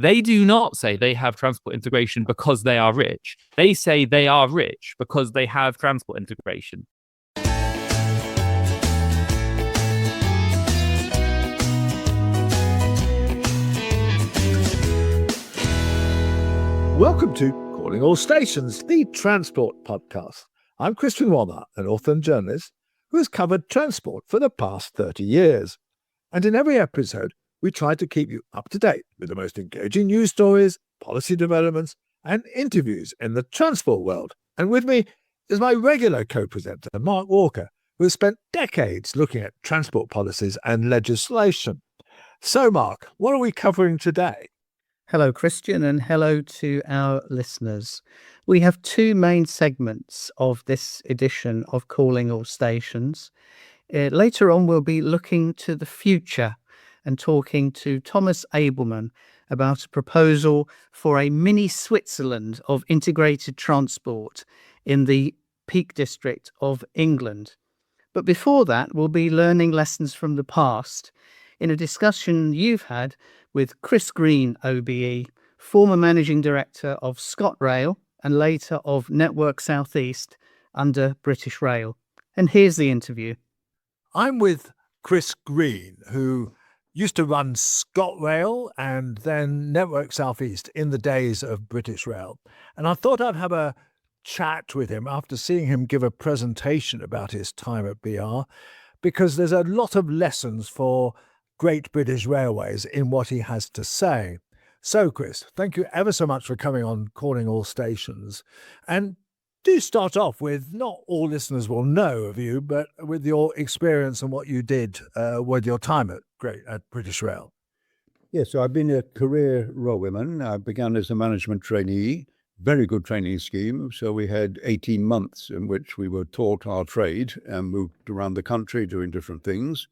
They do not say they have transport integration because they are rich. They say they are rich because they have transport integration. Welcome to Calling All Stations, the transport podcast. I'm Chris Green OBE, an author and journalist who has covered transport for the past 30 years. And in every episode, we try to keep you up to date with the most engaging news stories, policy developments, and interviews in the transport world. And with me is my regular co-presenter, Mark Walker, who has spent decades looking at transport policies and legislation. So, Mark, what are we covering today? Hello, Christian, and hello to our listeners. We have two main segments of this edition of Calling All Stations. Later on, we'll be looking to the future and talking to Thomas Ableman about a proposal for a mini Switzerland of integrated transport in the Peak District of England. But before that, we'll be learning lessons from the past in a discussion you've had with Chris Green OBE, former Managing Director of ScotRail and later of Network South East under British Rail. And here's the interview. I'm with Chris Green, who used to run ScotRail and then Network South East in the days of British Rail. And I thought I'd have a chat with him after seeing him give a presentation about his time at BR, because there's a lot of lessons for Great British Railways in what he has to say. So, Chris, thank you ever so much for coming on Calling All Stations. And do start off with, not all listeners will know of you, but with your experience and what you did with your time at British Rail. Yes, so I've been a career railwayman. I began as a management trainee, very good training scheme. So we had 18 months in which we were taught our trade and moved around the country doing different things.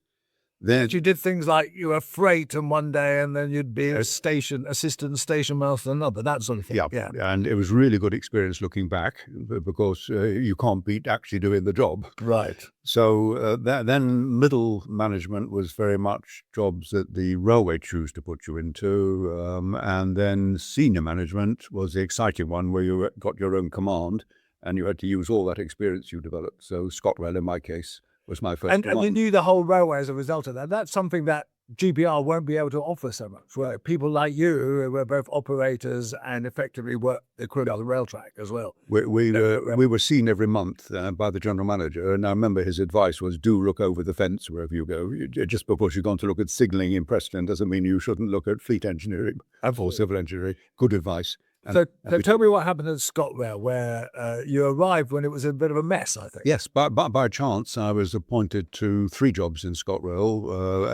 Then you did things like you were freight on one day and then you'd be a assistant station master another, that sort of thing. Yeah, and it was really good experience looking back because you can't beat actually doing the job. Right. So then middle management was very much jobs that the railway chose to put you into. And then senior management was the exciting one where you got your own command and you had to use all that experience you developed. So ScotRail in my case was my first and you knew the whole railway as a result of that. That's something that GBR won't be able to offer so much, where people like you, who were both operators and effectively worked the crew on the rail track as well. We were seen every month by the general manager, and I remember his advice was, do look over the fence wherever you go. Just because you've gone to look at signalling in Preston doesn't mean you shouldn't look at fleet engineering or civil engineering. Good advice. So tell me what happened at ScotRail, where you arrived when it was a bit of a mess, I think. Yes, by chance, I was appointed to 3 jobs in ScotRail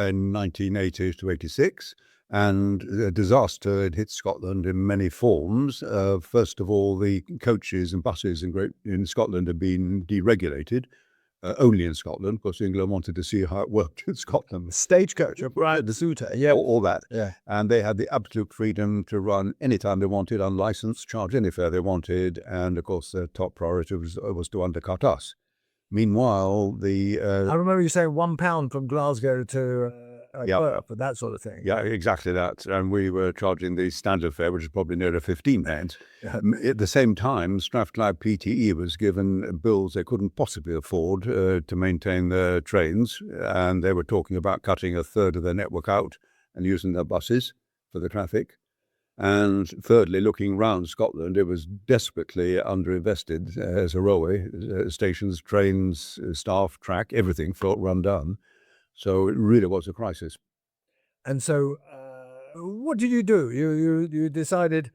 in 1980 to 86, and a disaster had hit Scotland in many forms. First of all, the coaches and buses in Scotland had been deregulated. Only in Scotland, because England wanted to see how it worked in Scotland. Stagecoach, right, the Suter, yeah. All that. Yeah. And they had the absolute freedom to run anytime they wanted, unlicensed, charge any fare they wanted, and of course their top priority was to undercut us. Meanwhile, I remember you saying £1 from Glasgow to Perth, and that sort of thing. Yeah, exactly that. And we were charging the standard fare, which is probably near £15. Yeah. At the same time, Strathclyde PTE was given bills they couldn't possibly afford to maintain their trains, and they were talking about cutting a third of their network out and using their buses for the traffic. And thirdly, looking round Scotland, it was desperately underinvested as a railway. Stations, trains, staff, track, everything felt run down. So it really was a crisis. And so what did you do? You decided,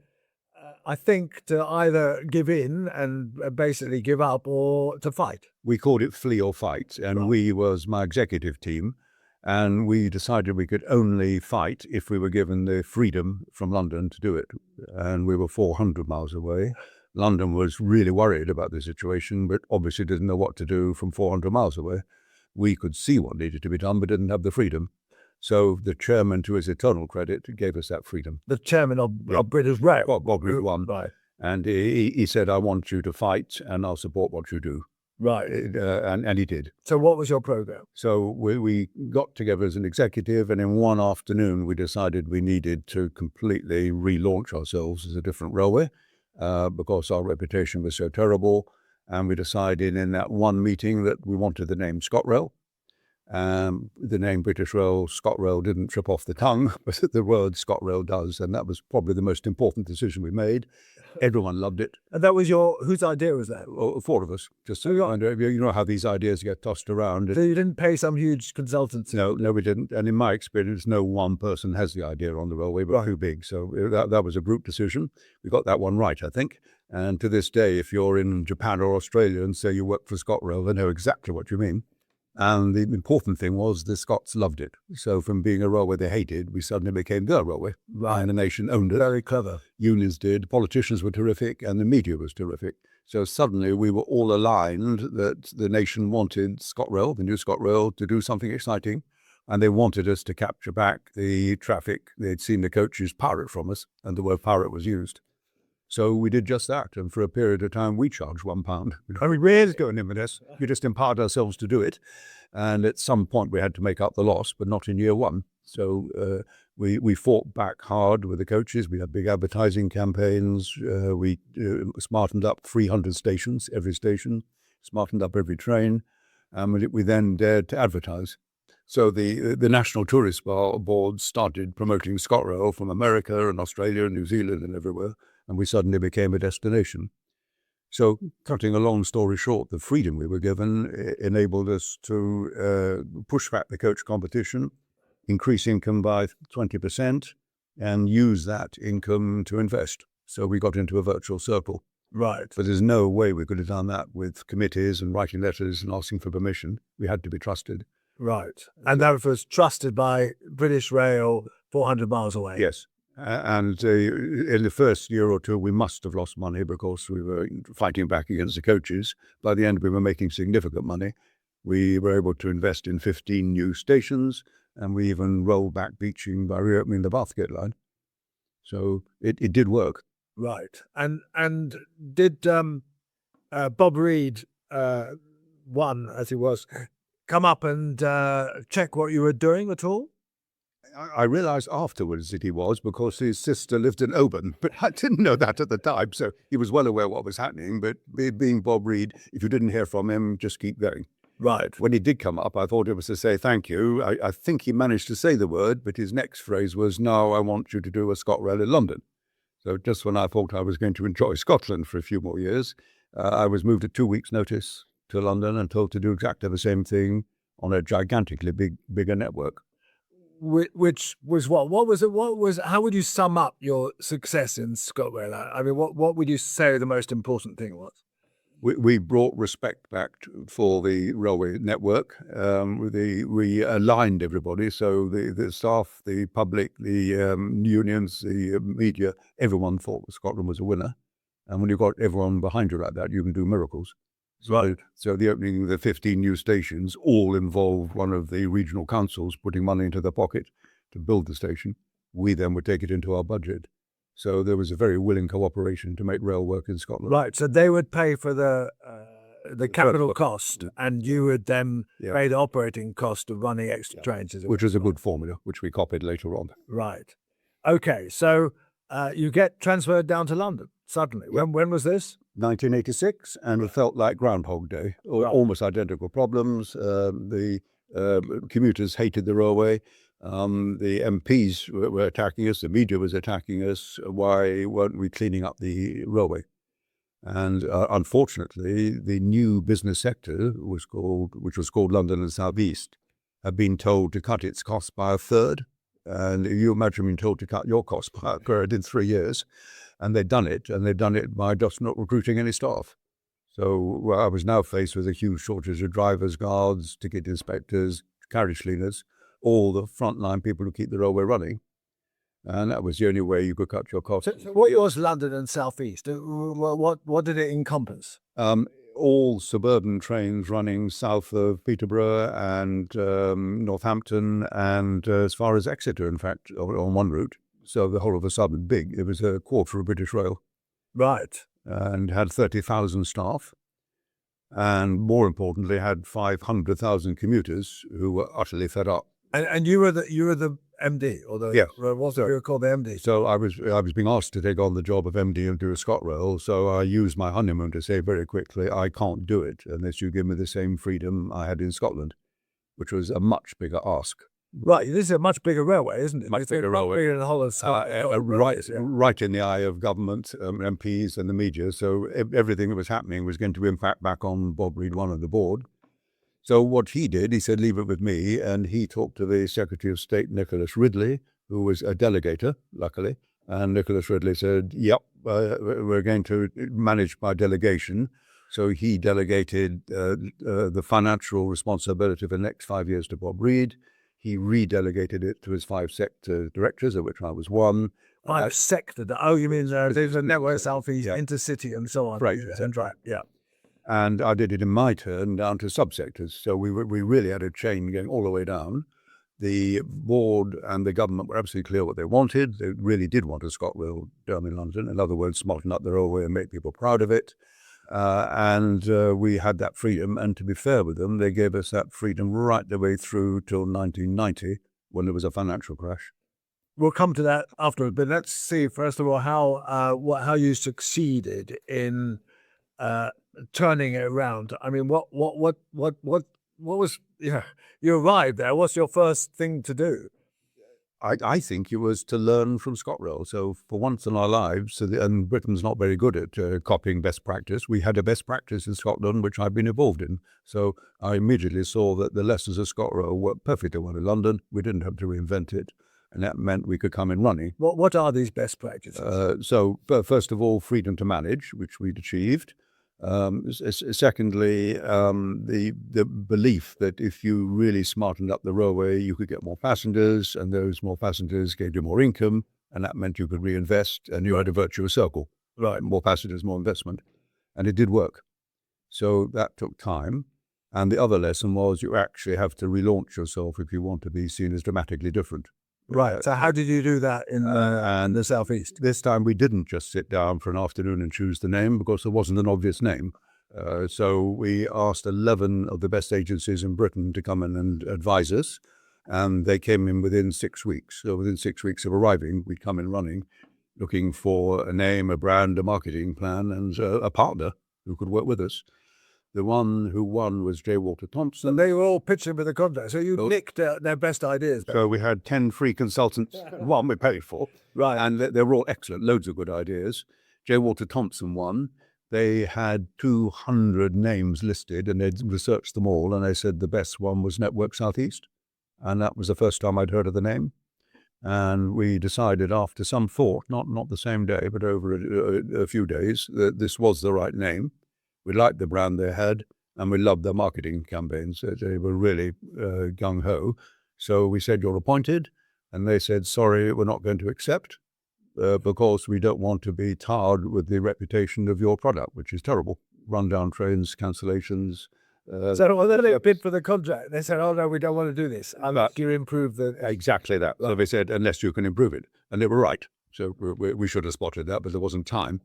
I think, to either give in and basically give up or to fight. We called it flee or fight, and we was my executive team. And we decided we could only fight if we were given the freedom from London to do it. And we were 400 miles away. London was really worried about the situation, but obviously didn't know what to do from 400 miles away. We could see what needed to be done, but didn't have the freedom. So the chairman, to his eternal credit, gave us that freedom. The chairman of British Rail. Bob Root 1. Right. And he said, I want you to fight and I'll support what you do. Right. And he did. So what was your program? So we got together as an executive, and in one afternoon we decided we needed to completely relaunch ourselves as a different railway because our reputation was so terrible. And we decided in that one meeting that we wanted the name ScotRail. The name British Rail, ScotRail didn't trip off the tongue, but the word ScotRail does. And that was probably the most important decision we made. Everyone loved it. And that was whose idea was that? Well, four of us. Just So you know how these ideas get tossed around. So you didn't pay some huge consultancy? No, we didn't. And in my experience, no one person has the idea on the railway, but too big. So that was a group decision. We got that one right, I think. And to this day, if you're in Japan or Australia and say you work for ScotRail, they know exactly what you mean. And the important thing was the Scots loved it. So from being a railway they hated, we suddenly became their railway. Right. And the nation owned it. Very clever. Unions did, politicians were terrific, and the media was terrific. So suddenly we were all aligned that the nation wanted ScotRail, the new ScotRail, to do something exciting. And they wanted us to capture back the traffic. They'd seen the coaches pirate from us, and the word pirate was used. So we did just that. And for a period of time, we charged £1. I mean, really going in with this. We just empowered ourselves to do it. And at some point, we had to make up the loss, but not in year one. So we fought back hard with the coaches. We had big advertising campaigns. We smartened up 300 stations, every station, smartened up every train. And we then dared to advertise. So the National Tourist Board started promoting ScotRail from America and Australia and New Zealand and everywhere. And we suddenly became a destination. So cutting a long story short, the freedom we were given enabled us to push back the coach competition, increase income by 20%, and use that income to invest. So we got into a virtual circle. Right. But there's no way we could have done that with committees and writing letters and asking for permission. We had to be trusted. Right. And that was trusted by British Rail 400 miles away. Yes. And in the first year or two, we must have lost money because we were fighting back against the coaches. By the end, we were making significant money. We were able to invest in 15 new stations, and we even rolled back beaching by reopening the Bathgate line. So it did work. Right. And did Bob Reid, one as he was, come up and check what you were doing at all? I realised afterwards that he was, because his sister lived in Oban, but I didn't know that at the time. So he was well aware what was happening. But being Bob Reid, if you didn't hear from him, just keep going. Right. When he did come up, I thought it was to say thank you. I think he managed to say the word, but his next phrase was, "Now I want you to do a ScotRail in London." So just when I thought I was going to enjoy Scotland for a few more years, I was moved at 2 weeks' notice to London and told to do exactly the same thing on a gigantically bigger network. Which was what? What was it? How would you sum up your success in ScotRail? I mean, what would you say the most important thing was? We brought respect back for the railway network. We aligned everybody, so the staff, the public, the unions, the media, everyone thought Scotland was a winner. And when you've got everyone behind you like that, you can do miracles. Right. So the opening of the 15 new stations all involved one of the regional councils putting money into their pocket to build the station. We then would take it into our budget. So there was a very willing cooperation to make rail work in Scotland. Right. So they would pay for the capital cost, and you would then pay the operating cost of running extra trains. Which was a good formula, which we copied later on. Right. Okay. So you get transferred down to London suddenly. When was this? 1986, and it felt like Groundhog Day. Almost identical problems. The commuters hated the railway. The MPs were attacking us. The media was attacking us. Why weren't we cleaning up the railway? And unfortunately, the new business sector which was called London and South East, had been told to cut its costs by a third. And you imagine being told to cut your costs by a third in 3 years. And they'd done it, and they'd done it by just not recruiting any staff. So I was now faced with a huge shortage of drivers, guards, ticket inspectors, carriage cleaners, all the frontline people who keep the railway running. And that was the only way you could cut your costs. So what was London and South East? What did it encompass? All suburban trains running south of Peterborough and Northampton and as far as Exeter, in fact, on one route. So the whole of a sudden big. It was a quarter of British Rail. Right. And had 30,000 staff. and more importantly, had 500,000 commuters who were utterly fed up. And you were the MD, or the Yes. you were called the MD. So I was being asked to take on the job of MD and do a ScotRail. So I used my honeymoon to say very quickly, I can't do it unless you give me the same freedom I had in Scotland, which was a much bigger ask. Right, this is a much bigger railway, isn't it? Much It's bigger railway. bigger than the whole of Right in the eye of government, MPs and the media. So everything that was happening was going to impact back on Bob Reid, one of the board. So what he did, he said, leave it with me. And he talked to the Secretary of State, Nicholas Ridley, who was a delegator, luckily. And Nicholas Ridley said, yep, we're going to manage by delegation. So he delegated the financial responsibility for the next 5 years to Bob Reid. He redelegated it to his 5 sector directors, of which I was one. 5 sector. Oh, you mean there's a Network Southeast, Yeah. Intercity, and so on. Right. And right. Yeah. And I did it in my turn down to subsectors. So we really had a chain going all the way down. The board and the government were absolutely clear what they wanted. They really did want a ScotRail dome in London. In other words, smarten up the railway and make people proud of it. And we had that freedom. And to be fair with them, they gave us that freedom right the way through till 1990, when there was a financial crash. We'll come to that afterwards, but let's see first of all how you succeeded in turning it around. I mean, what was you arrived there. What's your first thing to do? I think it was to learn from ScotRail. So for once in our lives, and Britain's not very good at copying best practice, we had a best practice in Scotland, which I've been involved in. So I immediately saw that the lessons of ScotRail worked perfectly well in London. We didn't have to reinvent it. And that meant we could come in running. What are these best practices? So first of all, freedom to manage, which we'd achieved. Secondly, the belief that if you really smartened up the railway, you could get more passengers, and those more passengers gave you more income, and that meant you could reinvest, and you had a virtuous circle. Right. More passengers, more investment. And it did work. So that took time. And the other lesson was you actually have to relaunch yourself if you want to be seen as dramatically different. Right. So how did you do that in the Southeast? This time we didn't just sit down for an afternoon and choose the name, because there wasn't an obvious name. So we asked 11 of the best agencies in Britain to come in and advise us, and they came in within 6 weeks. So within 6 weeks of arriving, we'd come in running, looking for a name, a brand, a marketing plan, and a partner who could work with us. The one who won was J. Walter Thompson. And they were all pitching with the contract. So you nicked their best ideas. So we had 10 free consultants, one we paid for. Right. And they were all excellent, loads of good ideas. J. Walter Thompson won. They had 200 names listed, and they'd researched them all, and they said the best one was Network Southeast. And that was the first time I'd heard of the name. And we decided after some thought, not the same day, but over a few days, that this was the right name. We liked the brand they had, and we loved their marketing campaigns. They were really gung-ho. So we said, you're appointed. And they said, sorry, we're not going to accept because we don't want to be tarred with the reputation of your product, which is terrible. Rundown trains, cancellations. So then they bid for the contract. They said, oh, no, we don't want to do this. Unless you improve the... Exactly that. So they said, unless you can improve it. And they were right. So we should have spotted that, but there wasn't time.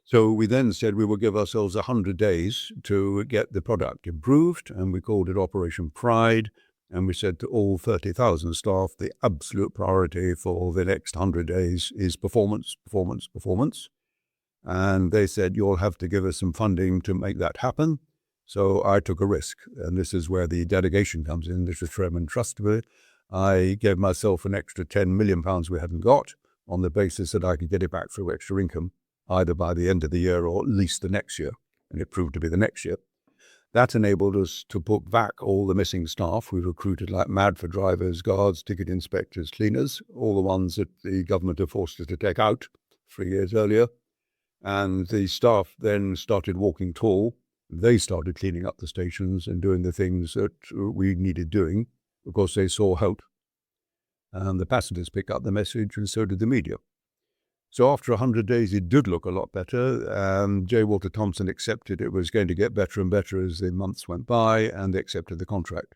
So we then said we would give ourselves 100 days to get the product improved, and we called it Operation Pride. And we said to all 30,000 staff, the absolute priority for the next 100 days is performance, performance, performance. And they said, you'll have to give us some funding to make that happen. So I took a risk, and this is where the delegation comes in. This is tremendous trust of it. I gave myself an extra £10 million we hadn't got on the basis that I could get it back through extra income, either by the end of the year or at least the next year. And it proved to be the next year. That enabled us to put back all the missing staff. We recruited like mad for drivers, guards, ticket inspectors, cleaners, all the ones that the government had forced us to take out 3 years earlier. And the staff then started walking tall. They started cleaning up the stations and doing the things that we needed doing because they saw hope. And the passengers picked up the message, and so did the media. So after 100 days, it did look a lot better. And J. Walter Thompson accepted it was going to get better and better as the months went by, and they accepted the contract.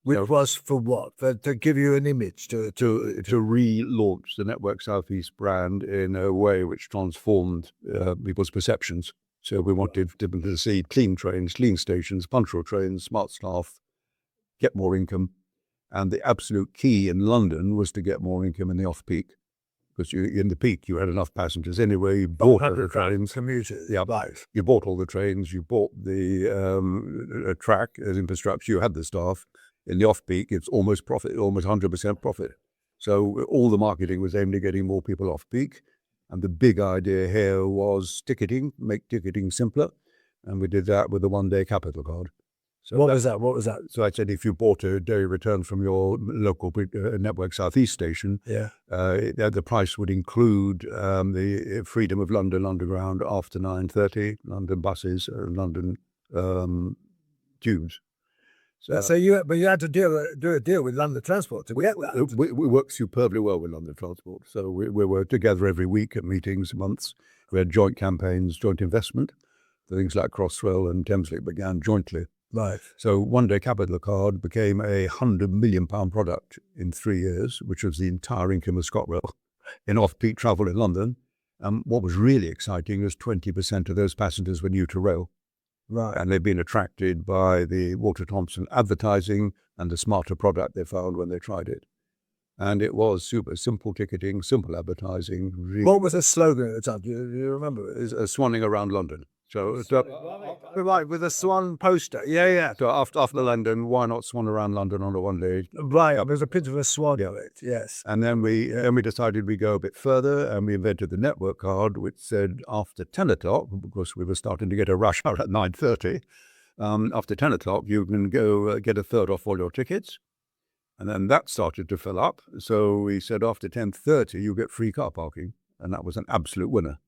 Which was for what? To give you an image? To relaunch the Network Southeast brand in a way which transformed people's perceptions. So we wanted people to see clean trains, clean stations, punctual trains, smart staff, get more income. And the absolute key in London was to get more income in the off-peak. Because in the peak, you had enough passengers anyway. You bought all the trains. Commuters. Yeah, Right. you bought all the trains. You bought the track as infrastructure. You had the staff. In the off-peak, it's almost profit, almost 100% profit. So all the marketing was aimed at getting more people off-peak. And the big idea here was ticketing, make ticketing simpler. And we did that with the one-day capital card. So What was that? So I said, if you bought a day return from your local Network South East station, Yeah. the price would include the Freedom of London Underground after 9:30, London buses, London tubes. So you had to do a deal with London Transport to get that. We worked superbly well with London Transport. So we were together every week at meetings, months. We had joint campaigns, joint investment. Things like ScotRail and Thameslink began jointly. Right. So one day capital card became a £100 million product in 3 years, which was the entire income of ScotRail in off-peak travel in London. What was really exciting was 20% of those passengers were new to rail. Right. And they'd been attracted by the Walter Thompson advertising and the smarter product they found when they tried it. And it was super simple ticketing, simple advertising. Really, What was the slogan at the time? Do you remember it? is swanning around London. So Right, with a swan poster. Yeah. so after London, why not swan around London on a one day? Right. There's a picture of a swan of it. Yes. And then we decided we'd go a bit further, and we invented the network card, which said after 10 o'clock, because we were starting to get a rush hour at 9:30, after 10 o'clock, you can go get a third off all your tickets. And then that started to fill up. So we said after 10:30, you get free car parking. And that was an absolute winner.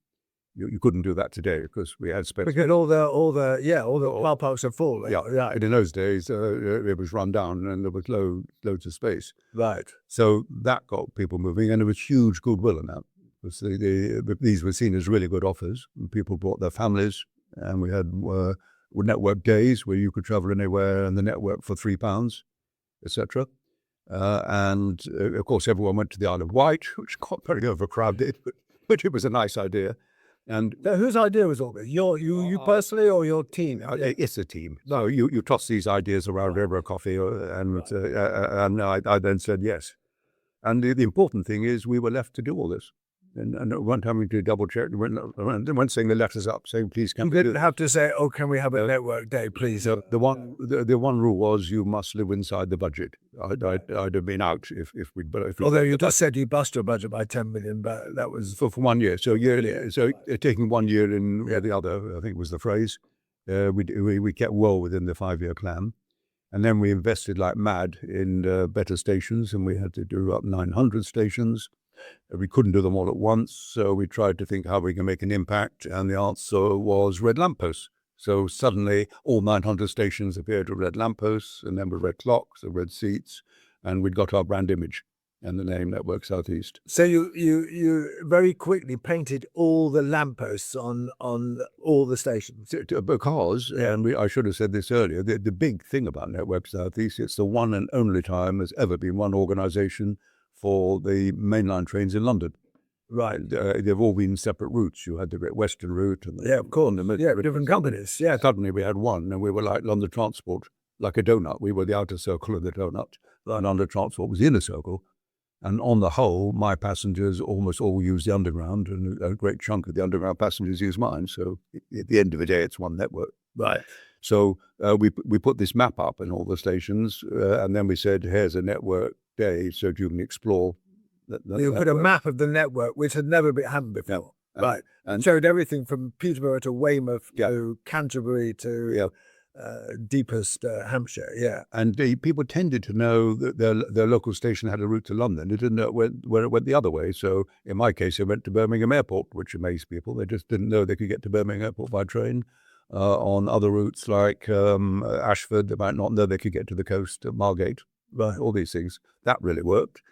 You couldn't do that today because we had space. Because all the car parks are full. Yeah. And in those days, it was run down and there was loads of space. Right. So that got people moving, and there was huge goodwill in that. Because these were seen as really good offers. People brought their families, and we had network days where you could travel anywhere in the network for £3, etc. And of course, everyone went to the Isle of Wight, which got very overcrowded, but it was a nice idea. And Now, whose idea was all this? You personally or your team? it's a team. No, you toss these ideas around over a coffee, and I then said yes. And the important thing is we were left to do all this. And at one time we did double check. When saying they left us up, saying please can You we do didn't this? have to say, "Oh, can we have a network day, please?" So the one rule was you must live inside the budget. I'd have been out if we'd. Although you just said you bust your budget by 10 million, but that was for 1 year. So yearly. So taking 1 year in the other, I think was the phrase. We kept well within the 5-year plan, and then we invested like mad in better stations, and we had to do up 900 stations. We couldn't do them all at once, so we tried to think how we can make an impact, and the answer was red lampposts. So suddenly all 900 stations appeared with red lampposts, and then with red clocks and red seats, and we'd got our brand image and the name Network South East. So you very quickly painted all the lampposts on all the stations. Because, and I should have said this earlier, the big thing about Network South East, it's the one and only time there's ever been one organisation for the mainline trains in London. Right. They've all been separate routes. You had the Great Western route. And Of course. Different companies. Yeah. Suddenly we had one, and we were like London Transport, like a donut. We were the outer circle of the donut. And London Transport was the inner circle. And on the whole, my passengers almost all use the Underground, and a great chunk of the Underground passengers use mine. So at the end of the day, it's one network. Right. So we put this map up in all the stations, and then we said, here's a network day so you can explore. You put a map of the network, which had never been happened before. Right. And showed everything from Peterborough to Weymouth to Canterbury to deepest Hampshire. Yeah. And people tended to know that their local station had a route to London. They didn't know where it went the other way. So in my case, it went to Birmingham Airport, which amazed people. They just didn't know they could get to Birmingham Airport by train. On other routes like Ashford, they might not know they could get to the coast at Margate. Right. All these things. That really worked.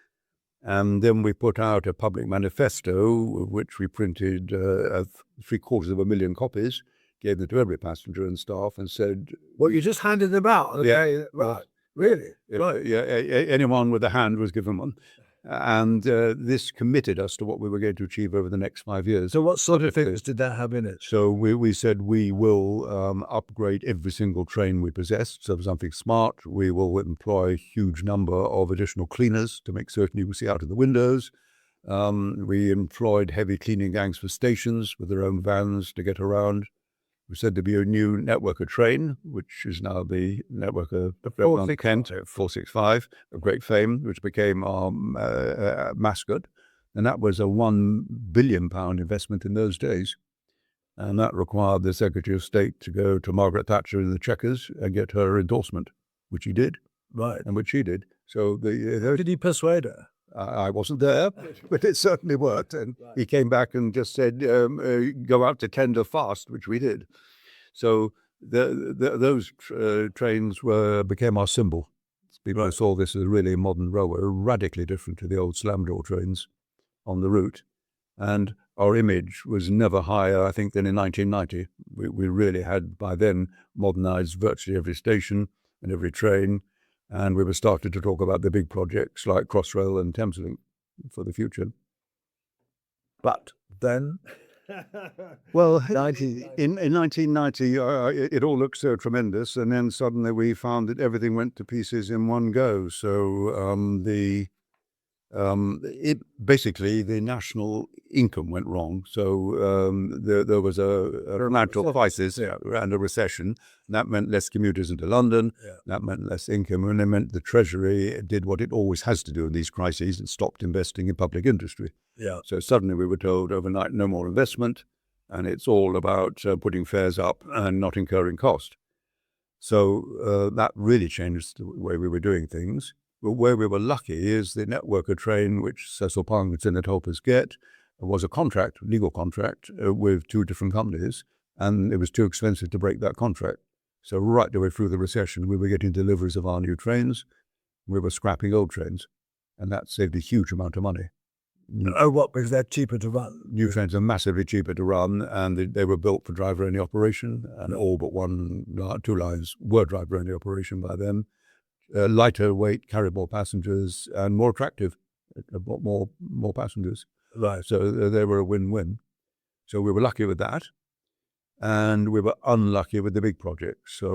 And then we put out a public manifesto, which we printed 750,000 copies, gave them to every passenger and staff, and said, "Well, you just handed them out." Okay, yeah. right? Really? Right. Yeah. Anyone with a hand was given one, And this committed us to what we were going to achieve over the next 5 years. So what sort of things did that have in it? So we said we will upgrade every single train we possess, so something smart. We will employ a huge number of additional cleaners to make certain you can see out of the windows. We employed heavy cleaning gangs for stations with their own vans to get around. We said there'd be a new networker train, which is now the networker Kent 465, of great fame, which became our mascot. And that was a £1 billion investment in those days. And that required the Secretary of State to go to Margaret Thatcher in the Chequers and get her endorsement, which he did. Right. And which she did. So did he persuade her? I wasn't there, but it certainly worked. And he came back and just said, go out to tender fast, which we did. So those trains became our symbol. People saw this as a really modern railway, radically different to the old slam door trains on the route. And our image was never higher, I think, than in 1990. We really had, by then, modernized virtually every station and every train. And we were starting to talk about the big projects like CrossRail and Thameslink for the future. But then... Well, in 1990, it all looked so tremendous. And then suddenly we found that everything went to pieces in one go. So basically the national income went wrong. So there was a financial crisis and a recession. And that meant less commuters into London. Yeah. That meant less income. And it meant the Treasury did what it always has to do in these crises and stopped investing in public industry. Yeah. So suddenly we were told overnight, no more investment. And it's all about putting fares up and not incurring cost. So that really changed the way we were doing things. But where we were lucky is the networker train, which Cecil Parkinson had helped us get, was a contract, legal contract, with two different companies, and it was too expensive to break that contract. So right the way through the recession, we were getting deliveries of our new trains. We were scrapping old trains, and that saved a huge amount of money. Oh, what? Because they're cheaper to run? New trains are massively cheaper to run, and they were built for driver-only operation, and all but two lines were driver-only operation by then. Lighter weight, carried more passengers, and more attractive, more passengers. Right. So they were a win-win. So we were lucky with that, and we were unlucky with the big projects. So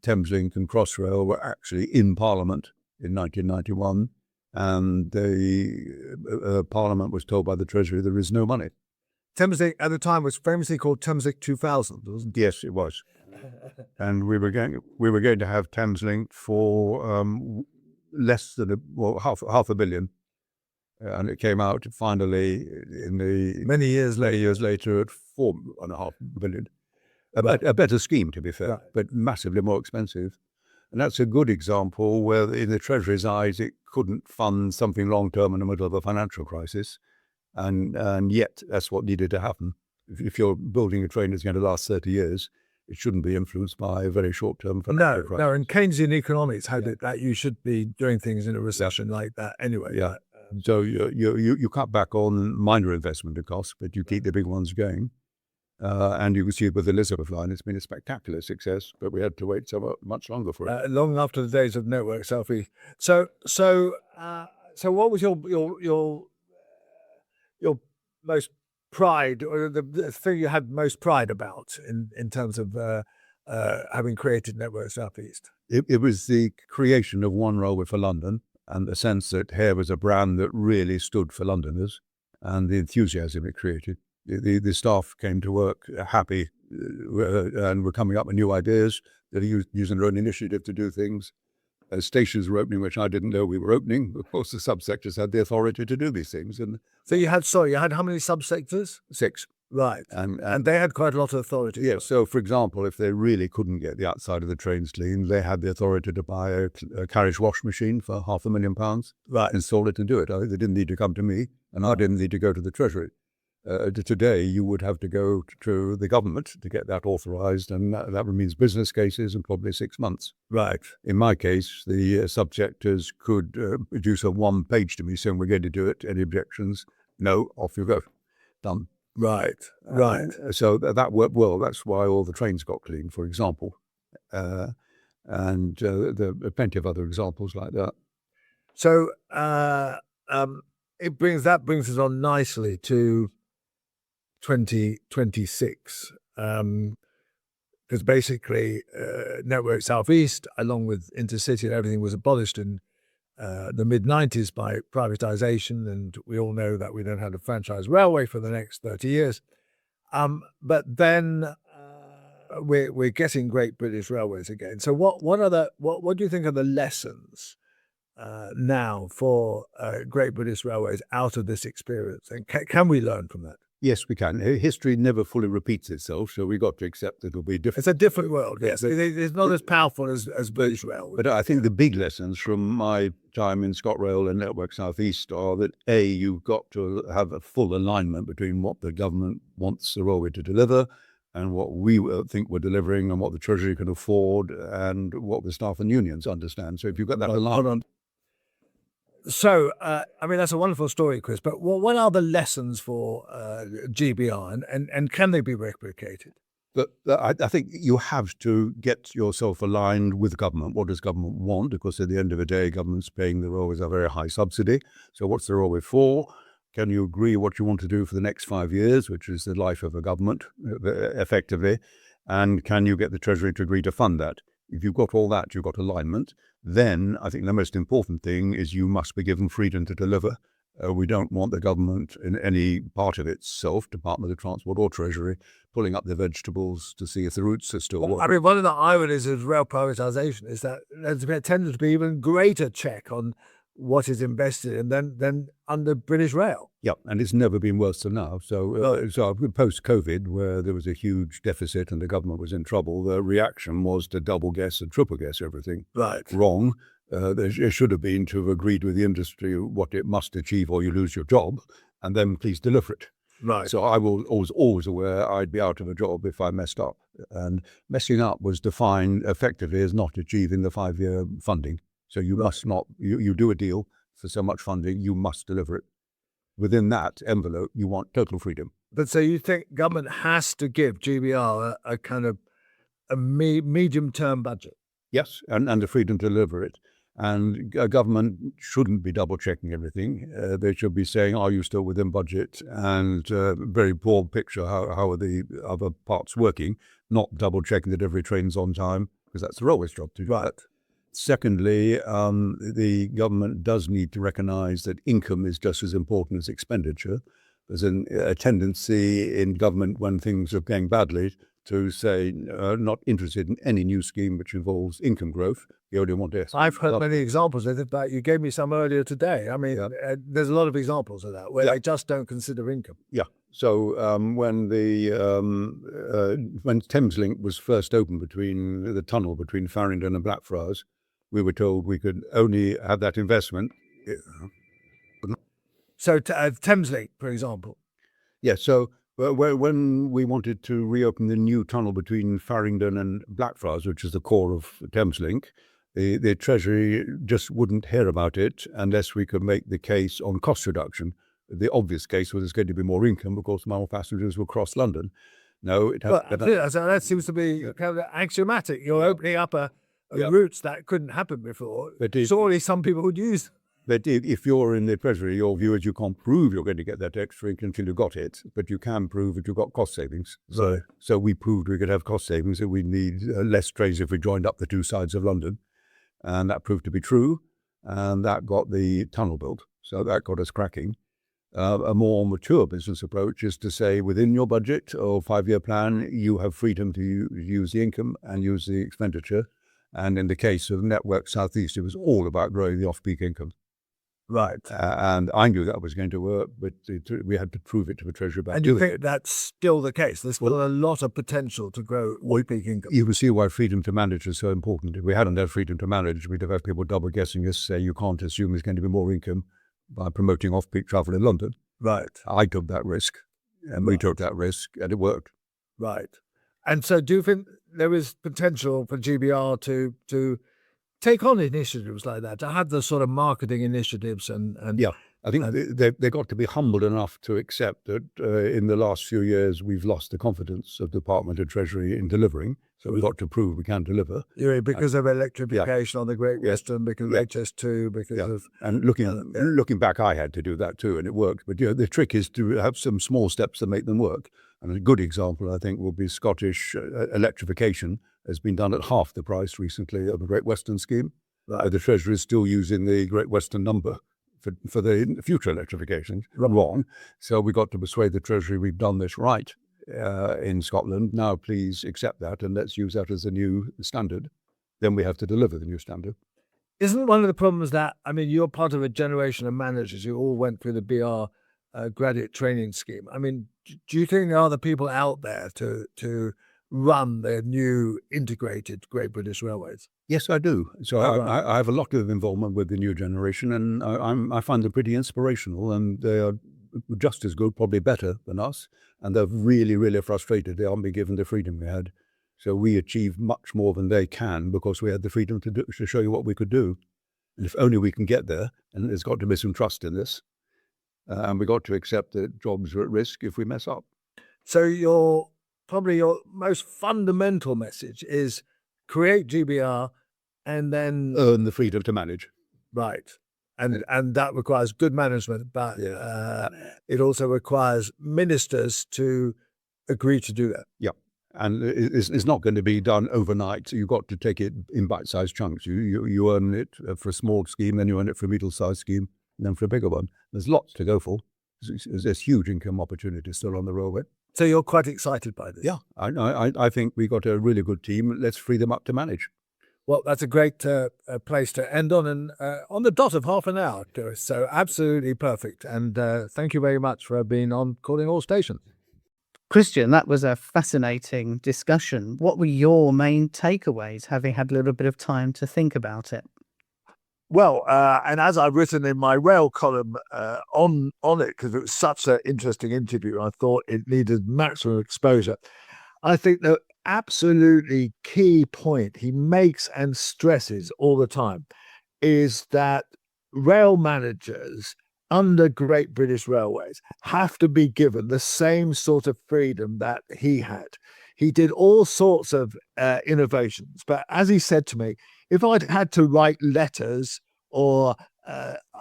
Thameslink and CrossRail were actually in Parliament in 1991, and the Parliament was told by the Treasury there is no money. Thameslink at the time was famously called Thameslink 2000, wasn't it? Yes, it was. And we were going to have Thameslink for less than half $500 million, and it came out finally many years later at $4.5 billion. A better scheme, to be fair, right, but massively more expensive. And that's a good example where, in the Treasury's eyes, it couldn't fund something long term in the middle of a financial crisis, and yet that's what needed to happen. If you're building a train that's going to last 30 years. It shouldn't be influenced by a very short-term financial crisis. No, and Keynesian economics had it that you should be doing things in a recession like that anyway. Yeah. So you cut back on minor investment costs, but you keep the big ones going. And you can see it with the Elizabeth line. It's been a spectacular success, but we had to wait so much longer for it. Long after the days of network selfie. So what was your most pride, or the thing you had most pride about in terms of having created Network Southeast? It was the creation of one railway for London, and the sense that Hare was a brand that really stood for Londoners, and the enthusiasm it created. The staff came to work happy and were coming up with new ideas. They were using their own initiative to do things. Stations were opening, which I didn't know we were opening. Of course, the subsectors had the authority to do these things. And so you had how many subsectors? 6. Right. And they had quite a lot of authority. Yeah. So, for example, if they really couldn't get the outside of the trains clean, they had the authority to buy a carriage wash machine for £500,000. Right. Install it and do it. They didn't need to come to me, and I didn't need to go to the Treasury. Today, you would have to go to the government to get that authorised, and that means business cases and probably 6 months. Right. In my case, the subsectors could produce a 1-page to me saying, we're going to do it. Any objections? No, off you go. Done. Right. So that worked well. That's why all the trains got clean, for example. And there are plenty of other examples like that. So it brings us on nicely to 2026. Because basically, Network Southeast, along with Intercity and everything, was abolished in the mid-90s by privatisation, and we all know that we don't have a franchise railway for the next 30 years. But then we're getting Great British Railways again. So what do you think are the lessons now for Great British Railways out of this experience, and can we learn from that? Yes, we can. History never fully repeats itself, so we've got to accept that it'll be different. It's a different world, yes. It's not as powerful as British Rail. But I think the big lessons from my time in ScotRail and Network Southeast are that, A, you've got to have a full alignment between what the government wants the railway to deliver and what we think we're delivering and what the Treasury can afford and what the staff and unions understand. So if you've got that alignment... So, that's a wonderful story, Chris, but what are the lessons for GBR, and can they be replicated? But I think you have to get yourself aligned with government. What does government want? Because at the end of the day, government's paying the railways a very high subsidy. So what's the railway for? Can you agree what you want to do for the next 5 years, which is the life of a government, effectively? And can you get the Treasury to agree to fund that? If you've got all that, you've got alignment. Then I think the most important thing is you must be given freedom to deliver. We don't want the government in any part of itself, Department of Transport or Treasury, pulling up the vegetables to see if the routes are still working. One of the ironies of rail privatisation is that there's tended to be even greater check on what is invested in than under British Rail. Yeah, and it's never been worse than now. So post-COVID, where there was a huge deficit and the government was in trouble, the reaction was to double guess and triple guess everything. Right. Wrong. There should have been to have agreed with the industry what it must achieve or you lose your job, and then please deliver it. Right. So I was always aware I'd be out of a job if I messed up. And messing up was defined effectively as not achieving the 5-year funding. So you must not, you do a deal for so much funding, you must deliver it. Within that envelope, you want total freedom. But so you think government has to give GBR a kind of a medium-term budget? Yes, and the freedom to deliver it. And a government shouldn't be double-checking everything. They should be saying, are you still within budget? And very broad picture, how are the other parts working? Not double-checking that every train's on time, because that's the railway's job to do that. Secondly, the government does need to recognise that income is just as important as expenditure. There's a tendency in government when things are going badly to say not interested in any new scheme which involves income growth. You only want to... I've heard many examples of that. You gave me some earlier today. There's a lot of examples of that where they just don't consider income. Yeah. So when Thameslink was first opened between the tunnel between Farringdon and Blackfriars, we were told we could only have that investment. So Thameslink, for example. Yeah, so when we wanted to reopen the new tunnel between Farringdon and Blackfriars, which is the core of Thameslink, the Treasury just wouldn't hear about it unless we could make the case on cost reduction. The obvious case was there's going to be more income because more passengers will cross London. No, it has so that seems to be kind of axiomatic. You're opening up routes that couldn't happen before. Surely some people would use. But if you're in the Treasury, your view is you can't prove you're going to get that extra income until you got it, but you can prove that you've got cost savings. So we proved we could have cost savings, and we need less trains if we joined up the two sides of London. And that proved to be true, and that got the tunnel built. So that got us cracking. A more mature business approach is to say within your budget or 5-year plan, you have freedom to use the income and use the expenditure. And in the case of Network Southeast, it was all about growing the off-peak income. Right. And I knew that was going to work, but we had to prove it to the Treasury about and doing you think that's still the case? There's still a lot of potential to grow off-peak income. You can see why freedom to manage is so important. If we hadn't had freedom to manage, we'd have had people double guessing us, say you can't assume there's going to be more income by promoting off-peak travel in London. Right. I took that risk, and we took that risk, and it worked. Right. And so do you think there is potential for GBR to take on initiatives like that, to have the sort of marketing initiatives and I think they've got to be humbled enough to accept that in the last few years we've lost the confidence of the Department of Treasury in delivering. So we've got to prove we can deliver. Because of electrification on the Great Western, because of HS2, because of... And looking back, I had to do that too, and it worked. But the trick is to have some small steps that make them work. And a good example, I think, will be Scottish electrification has been done at half the price recently of the Great Western scheme. Right. The Treasury is still using the Great Western number for the future electrification. Wrong. So we got to persuade the Treasury we've done this right in Scotland. Now please accept that and let's use that as a new standard. Then we have to deliver the new standard. Isn't one of the problems that, I mean, you're part of a generation of managers who all went through the BR graduate training scheme. I mean, do you think there are the people out there to run the new integrated Great British Railways? Yes, I do. So I have a lot of involvement with the new generation, and I find them pretty inspirational, and they are just as good, probably better than us, and they're really, really frustrated they aren't being given the freedom we had. So we achieve much more than they can because we had the freedom to show you what we could do. And if only we can get there, and there's got to be some trust in this, and we got to accept that jobs are at risk if we mess up. So probably your most fundamental message is create GBR and then earn the freedom to manage. Right. And that requires good management, but it also requires ministers to agree to do that. Yeah. And it's not going to be done overnight. You've got to take it in bite-sized chunks. You earn it for a small scheme, then you earn it for a middle-sized scheme, and then for a bigger one. There's lots to go for. There's huge income opportunities still on the railway. So you're quite excited by this? Yeah, I think we got a really good team. Let's free them up to manage. Well, that's a great place to end on, and on the dot of half an hour, Doris. So absolutely perfect. And thank you very much for being on Calling All Stations. Christian, that was a fascinating discussion. What were your main takeaways, having had a little bit of time to think about it? Well, and as I've written in my rail column on it, because it was such an interesting interview, I thought it needed maximum exposure. I think the absolutely key point he makes and stresses all the time is that rail managers under Great British Railways have to be given the same sort of freedom that he had. He did all sorts of innovations, but as he said to me, if I'd had to write letters or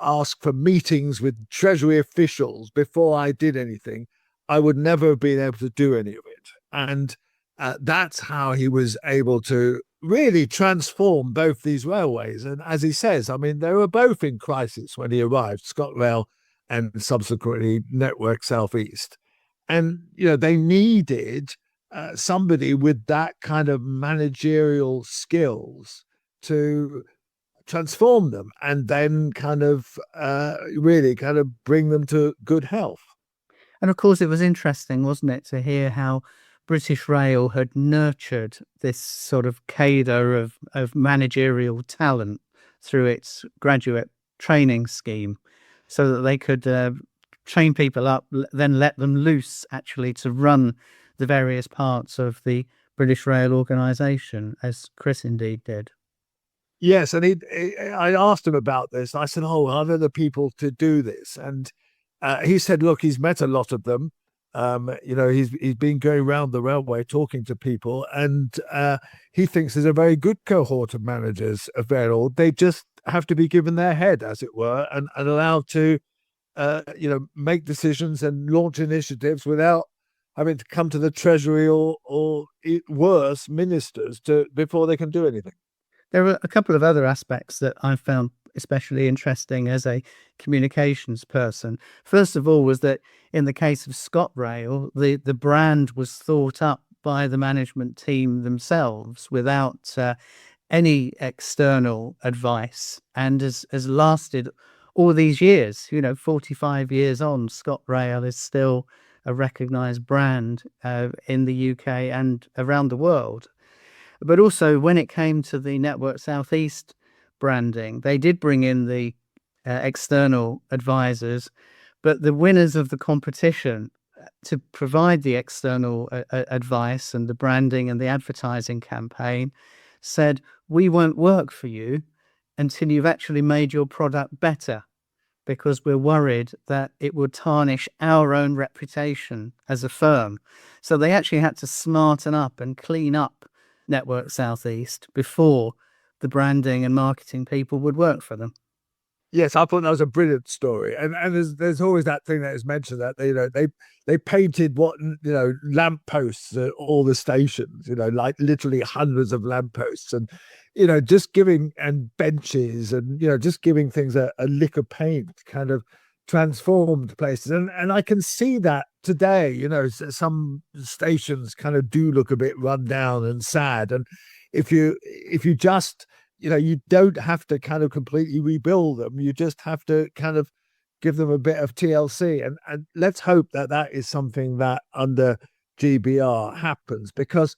ask for meetings with Treasury officials before I did anything, I would never have been able to do any of it. And that's how he was able to really transform both these railways. And as he says, I mean, they were both in crisis when he arrived, ScotRail and subsequently Network South East. And, they needed somebody with that kind of managerial skills to transform them and then really bring them to good health. And of course, it was interesting, wasn't it, to hear how British Rail had nurtured this sort of cadre of managerial talent through its graduate training scheme so that they could train people up, then let them loose actually to run the various parts of the British Rail organisation, as Chris indeed did. Yes, and I asked him about this. I said, are there the people to do this? And he said, look, he's met a lot of them. He's been going around the railway talking to people, and he thinks there's a very good cohort of managers available. They just have to be given their head, as it were, and allowed to, make decisions and launch initiatives without having to come to the Treasury or worse, ministers before they can do anything. There are a couple of other aspects that I found especially interesting as a communications person. First of all was that in the case of ScotRail, the brand was thought up by the management team themselves without any external advice, and has lasted all these years. 45 years on, ScotRail is still a recognised brand in the UK and around the world. But also when it came to the Network South East branding, they did bring in the external advisors, but the winners of the competition to provide the external advice and the branding and the advertising campaign said, we won't work for you until you've actually made your product better, because we're worried that it would tarnish our own reputation as a firm. So they actually had to smarten up and clean up Network Southeast before the branding and marketing people would work for them. Yes, I thought that was a brilliant story, and there's always that thing that is mentioned that they painted lampposts at all the stations, like literally hundreds of lampposts, and just giving, and benches, and just giving things a lick of paint kind of transformed places, and I can see that today. Some stations kind of do look a bit run down and sad, and if you just you don't have to kind of completely rebuild them. You just have to kind of give them a bit of TLC. And let's hope that that is something that under GBR happens, because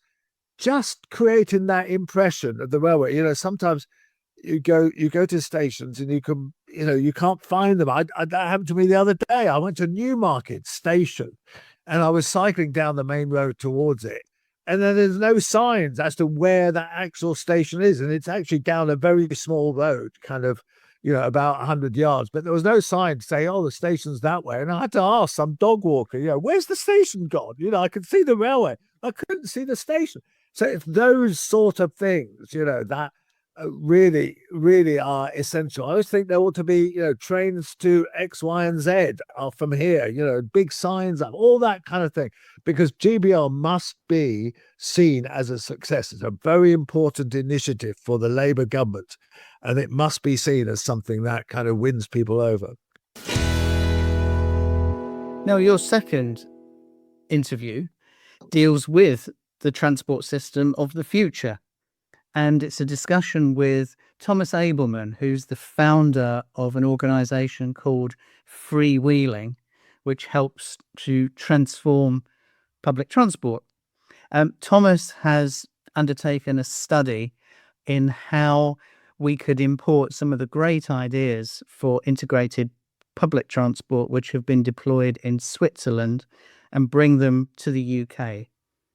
just creating that impression of the railway, sometimes you go to stations and you can't find them. That happened to me the other day. I went to Newmarket station and I was cycling down the main road towards it. And then there's no signs as to where that actual station is. And it's actually down a very small road, kind of, about 100 yards. But there was no sign to say, oh, the station's that way. And I had to ask some dog walker, where's the station gone? I could see the railway. I couldn't see the station. So it's those sort of things, that really, really are essential. I always think there ought to be, trains to X, Y, and Z are from here, big signs up, all that kind of thing, because GBR must be seen as a success. It's a very important initiative for the Labour government, and it must be seen as something that kind of wins people over. Now, your second interview deals with the transport system of the future. And it's a discussion with Thomas Ableman, who's the founder of an organization called Freewheeling, which helps to transform public transport. Thomas has undertaken a study in how we could import some of the great ideas for integrated public transport, which have been deployed in Switzerland, and bring them to the UK.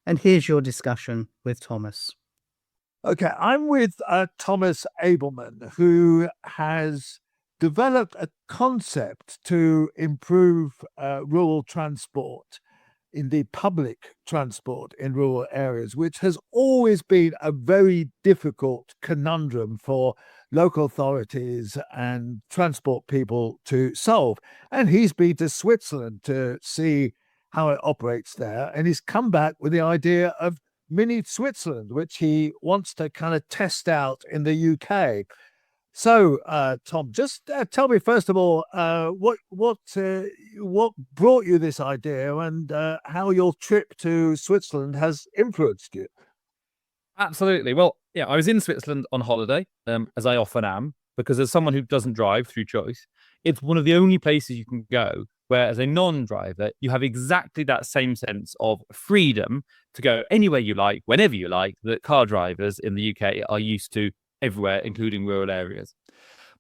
And here's your discussion with Thomas. Okay, I'm with Thomas Ableman, who has developed a concept to improve rural transport, indeed public transport in rural areas, which has always been a very difficult conundrum for local authorities and transport people to solve. And he's been to Switzerland to see how it operates there, and he's come back with the idea of mini Switzerland, which he wants to kind of test out in the UK. So, Tom, just tell me first of all, what brought you this idea, and how your trip to Switzerland has influenced you. Absolutely. Well, yeah, I was in Switzerland on holiday, as I often am, because as someone who doesn't drive through choice, it's one of the only places you can go where, as a non-driver, you have exactly that same sense of freedom to go anywhere you like, whenever you like, that car drivers in the UK are used to everywhere, including rural areas.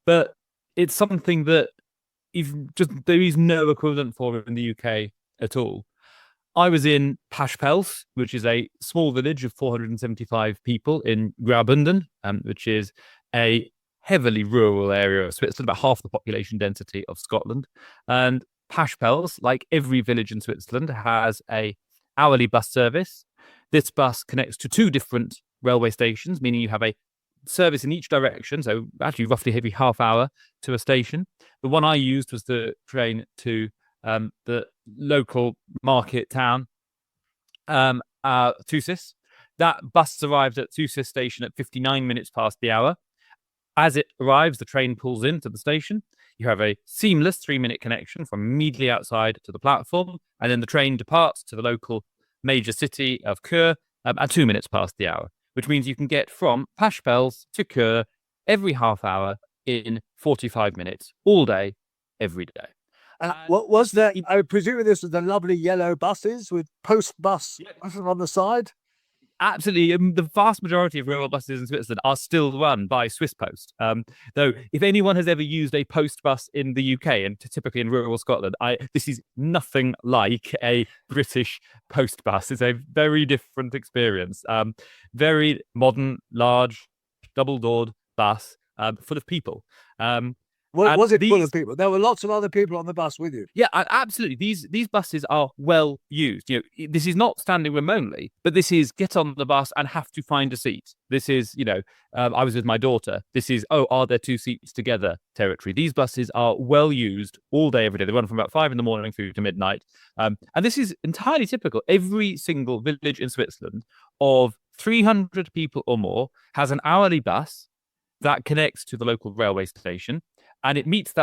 But it's something that there is no equivalent for in the UK at all. I was in Pashpels, which is a small village of 475 people in Graubünden, which is a heavily rural area of Switzerland, about half the population density of Scotland. And Pashpels, like every village in Switzerland, has a hourly bus service. This bus connects to two different railway stations, meaning you have a service in each direction, so actually roughly every half hour to a station. The one I used was the train to the local market town, Thusis. That bus arrived at Thusis station at 59 minutes past the hour. As it arrives, the train pulls into the station. You have a seamless 3-minute connection from immediately outside to the platform, and then the train departs to the local major city of Chur at 2 minutes past the hour, which means you can get from Pashpels to Chur every half hour in 45 minutes, all day, every day. What was that? I presume this was the lovely yellow buses with post bus on the side. Absolutely. The vast majority of rural buses in Switzerland are still run by Swiss Post. Though, if anyone has ever used a post bus in the UK, and typically in rural Scotland, this is nothing like a British post bus. It's a very different experience. Very modern, large, double-doored bus full of people. Was it full these- of people? There were lots of other people on the bus with you. Yeah, absolutely. These buses are well used. You know, this is not standing room only, but this is get on the bus and have to find a seat. This is, I was with my daughter. This is, are there two seats together territory. These buses are well used all day, every day. They run from about 5 a.m. through to midnight. And this is entirely typical. Every single village in Switzerland of 300 people or more has an hourly bus that connects to the local railway station, and it meets the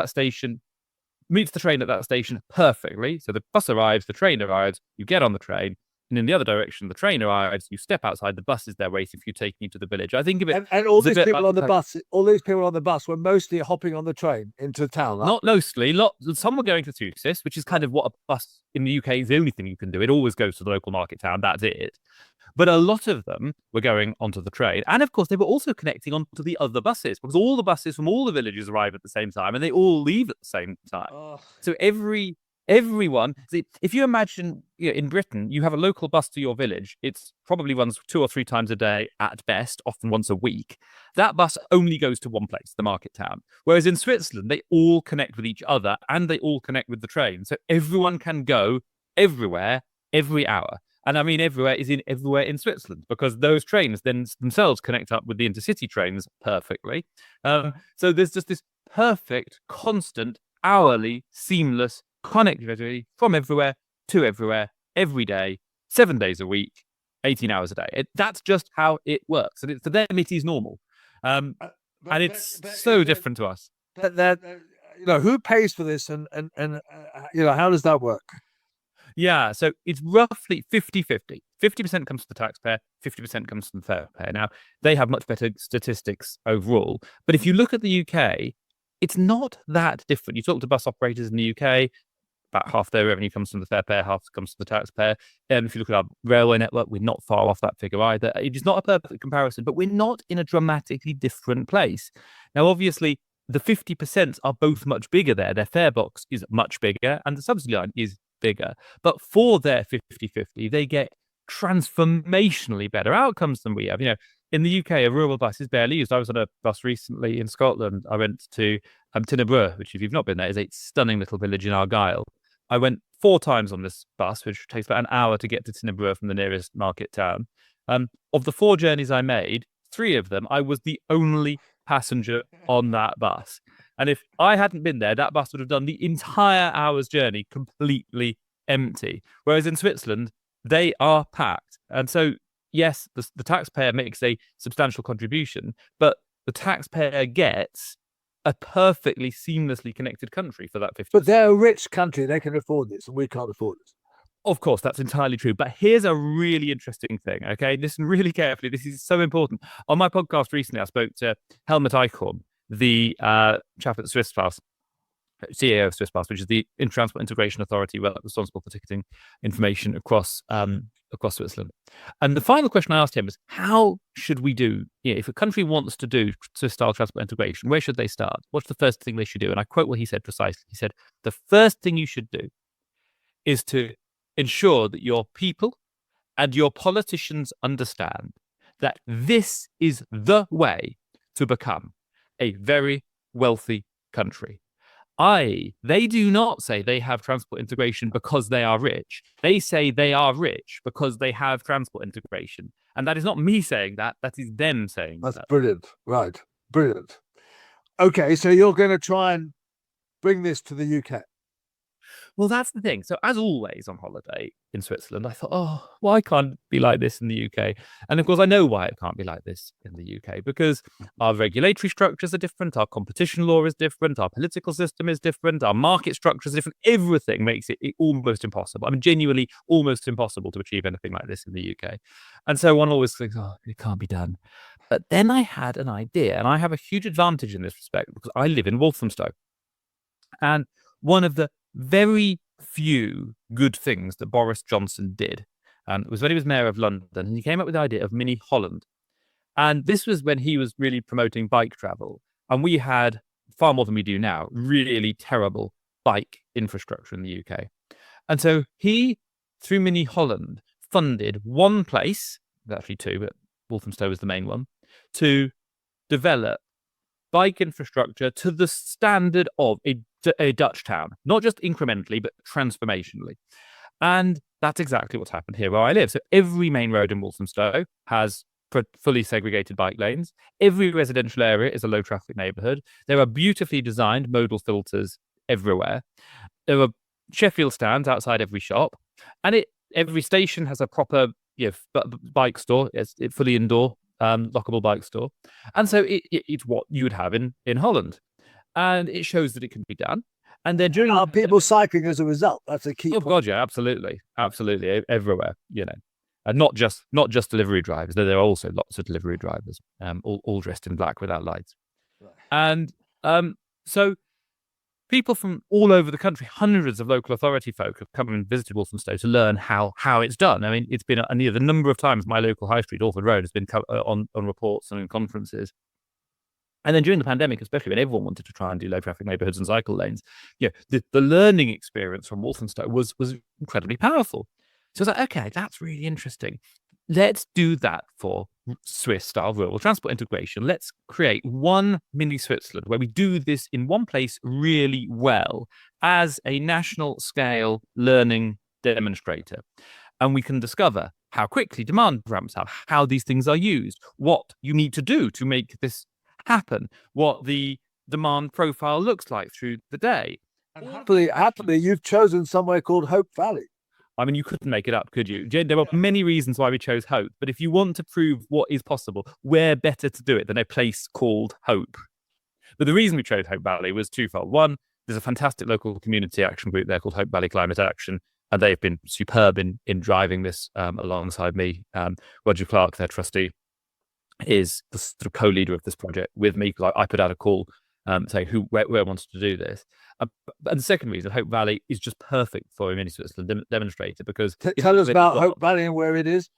train at that station perfectly. So the bus arrives, the train arrives, you get on the train, and in the other direction, the train arrives, you step outside, the bus is there waiting for you, taking you to the village. I think of it. And all as a these bit people like on the bus, all these people on the bus were mostly hopping on the train into town. Right? Not mostly. Some were going to Thusis, which is kind of what a bus in the UK is the only thing you can do. It always goes to the local market town. That's it. But a lot of them were going onto the train. And of course, they were also connecting onto the other buses, because all the buses from all the villages arrive at the same time and they all leave at the same time. Oh. So everyone, see, if you imagine, in Britain, you have a local bus to your village. It's probably runs 2 or 3 times a day at best, often once a week. That bus only goes to one place, the market town. Whereas in Switzerland, they all connect with each other and they all connect with the train. So everyone can go everywhere, every hour. And I mean, everywhere in Switzerland, because those trains then themselves connect up with the intercity trains perfectly. So there's just this perfect, constant, hourly, seamless connectivity from everywhere to everywhere, every day, 7 days a week, 18 hours a day. That's just how it works. And for them, it is normal. And it's so different to us. Who pays for this and how does that work? Yeah, so it's roughly 50-50. 50% comes from the taxpayer, 50% comes from the fare payer. Now, they have much better statistics overall. But if you look at the UK, it's not that different. You talk to bus operators in the UK, about half their revenue comes from the fare payer, half comes from the taxpayer. And if you look at our railway network, we're not far off that figure either. It is not a perfect comparison, but we're not in a dramatically different place. Now, obviously, the 50% are both much bigger there. Their fare box is much bigger and the subsidy line is bigger. But for their 50-50, they get transformationally better outcomes than we have. In the UK, a rural bus is barely used. I was on a bus recently in Scotland. I went to Tinebrew, which, if you've not been there, is a stunning little village in Argyll. I went 4 times on this bus, which takes about an hour to get to Tinebrew from the nearest market town. Of the 4 journeys I made, 3 of them, I was the only passenger on that bus. And if I hadn't been there, that bus would have done the entire hour's journey completely empty. Whereas in Switzerland, they are packed. And so, yes, the taxpayer makes a substantial contribution, but the taxpayer gets a perfectly seamlessly connected country for that 50%. But they're a rich country. They can afford this, and we can't afford this. Of course, that's entirely true. But here's a really interesting thing, okay? Listen really carefully. This is so important. On my podcast recently, I spoke to Helmut Eichhorn, the chap at Swisspass, CEO of Swisspass, which is the Transport Integration Authority responsible for ticketing information across Switzerland. And the final question I asked him was, how should we do, if a country wants to do Swiss-style transport integration, where should they start? What's the first thing they should do? And I quote what he said precisely. He said, the first thing you should do is to ensure that your people and your politicians understand that this is the way to become a very wealthy country. They do not say they have transport integration because they are rich. They say they are rich because they have transport integration. And that is not me saying that. That is them saying that. That's brilliant. Right. Brilliant. Okay, so you're going to try and bring this to the UK. Well, that's the thing. So as always on holiday in Switzerland, I thought, why can't it be like this in the UK? And of course, I know why it can't be like this in the UK, because our regulatory structures are different, our competition law is different, our political system is different, our market structures are different. Everything makes it almost impossible. I mean, genuinely almost impossible to achieve anything like this in the UK. And so one always thinks, it can't be done. But then I had an idea, and I have a huge advantage in this respect because I live in Walthamstow. And one of the very few good things that Boris Johnson did was when he was mayor of London, and he came up with the idea of Mini Holland. And this was when he was really promoting bike travel. And we had, far more than we do now, really terrible bike infrastructure in the UK. And so he, through Mini Holland, funded one place, actually 2, but Walthamstow was the main one, to develop bike infrastructure to the standard of a Dutch town, not just incrementally, but transformationally. And that's exactly what's happened here where I live. So every main road in Walthamstow has fully segregated bike lanes. Every residential area is a low traffic neighbourhood. There are beautifully designed modal filters everywhere. There are Sheffield stands outside every shop, and every station has a proper bike store. It's fully indoor, lockable bike store, and so it's what you would have in Holland, and it shows that it can be done. And then during are people cycling as a result? That's a key point. God, yeah, absolutely, everywhere, and not just delivery drivers. There are also lots of delivery drivers, all dressed in black without lights, right. And so people from all over the country, hundreds of local authority folk have come and visited Walthamstow to learn how it's done. I mean, it's been the number of times my local high street, Orford Road, has been on reports and in conferences. And then during the pandemic, especially when everyone wanted to try and do low traffic neighbourhoods and cycle lanes, the learning experience from Walthamstow was incredibly powerful. So I was like, okay, that's really interesting. Let's do that for Swiss-style rural transport integration. Let's create one mini Switzerland where we do this in one place really well as a national scale learning demonstrator. And we can discover how quickly demand ramps up, how these things are used, what you need to do to make this happen, what the demand profile looks like through the day. And happily, you've chosen somewhere called Hope Valley. I mean, you couldn't make it up, could you? There were many reasons why we chose Hope, but if you want to prove what is possible, where better to do it than a place called Hope? But the reason we chose Hope Valley was twofold. One, there's a fantastic local community action group there called Hope Valley Climate Action, and they've been superb in driving this alongside me. Roger Clark, their trustee, is the sort of co-leader of this project with me, because I put out a call saying where wants to do this. And the second reason, Hope Valley is just perfect for a mini Switzerland demonstrator, because tell us about Hope Valley and where it is.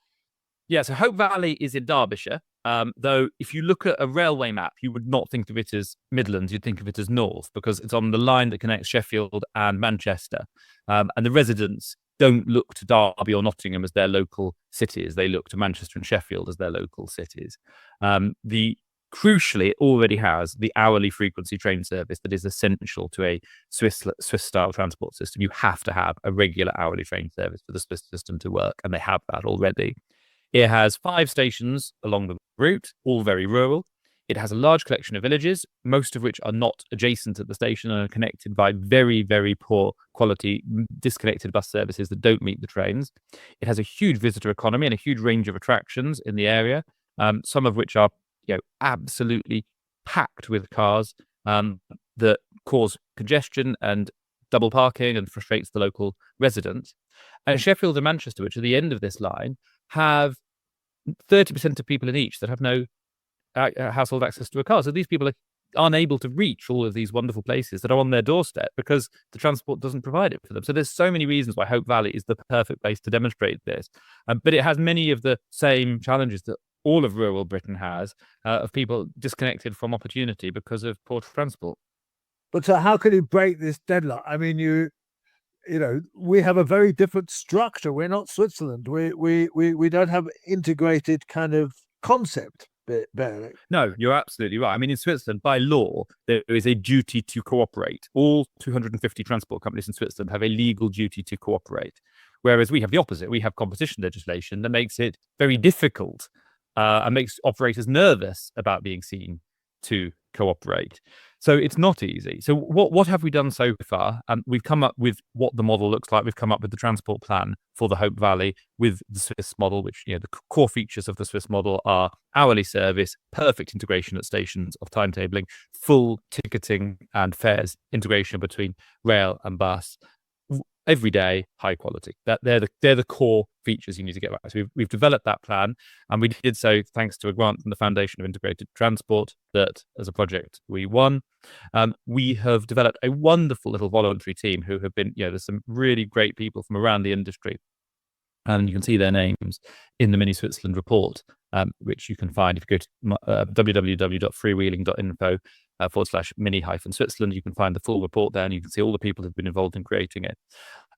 Yeah, so Hope Valley is in Derbyshire. Though if you look at a railway map, you would not think of it as Midlands, you'd think of it as North, because it's on the line that connects Sheffield and Manchester. And the residents don't look to Derby or Nottingham as their local cities. They look to Manchester and Sheffield as their local cities. Crucially, it already has the hourly frequency train service that is essential to a Swiss-style transport system. You have to have a regular hourly train service for the Swiss system to work, and they have that already. It has 5 stations along the route, all very rural. It has a large collection of villages, most of which are not adjacent at the station and are connected by very, very poor quality, disconnected bus services that don't meet the trains. It has a huge visitor economy and a huge range of attractions in the area, some of which are absolutely packed with cars that cause congestion and double parking and frustrates the local residents. And Sheffield and Manchester, which are the end of this line, have 30% of people in each that have no household access to a car. So these people are unable to reach all of these wonderful places that are on their doorstep because the transport doesn't provide it for them. So there's so many reasons why Hope Valley is the perfect place to demonstrate this. But it has many of the same challenges that all of rural Britain has, of people disconnected from opportunity because of poor transport. But how can you break this deadlock? I mean, we have a very different structure. We're not Switzerland. We don't have integrated kind of concept. No, you're absolutely right. I mean, in Switzerland, by law, there is a duty to cooperate. All 250 transport companies in Switzerland have a legal duty to cooperate, whereas we have the opposite. We have competition legislation that makes it very difficult and makes operators nervous about being seen to cooperate. So it's not easy. So what have we done so far? We've come up with what the model looks like. We've come up with the transport plan for the Hope Valley with the Swiss model, which, the core features of the Swiss model are hourly service, perfect integration at stations of timetabling, full ticketing and fares integration between rail and bus, every day, high quality. They're the core features you need to get right. So we've developed that plan, and we did so thanks to a grant from the Foundation of Integrated Transport that, as a project, we won. We have developed a wonderful little voluntary team who have been, there's some really great people from around the industry, and you can see their names in the Mini Switzerland report, which you can find if you go to www.freewheeling.info /mini-Switzerland. You can find the full report there, and you can see all the people who've been involved in creating it.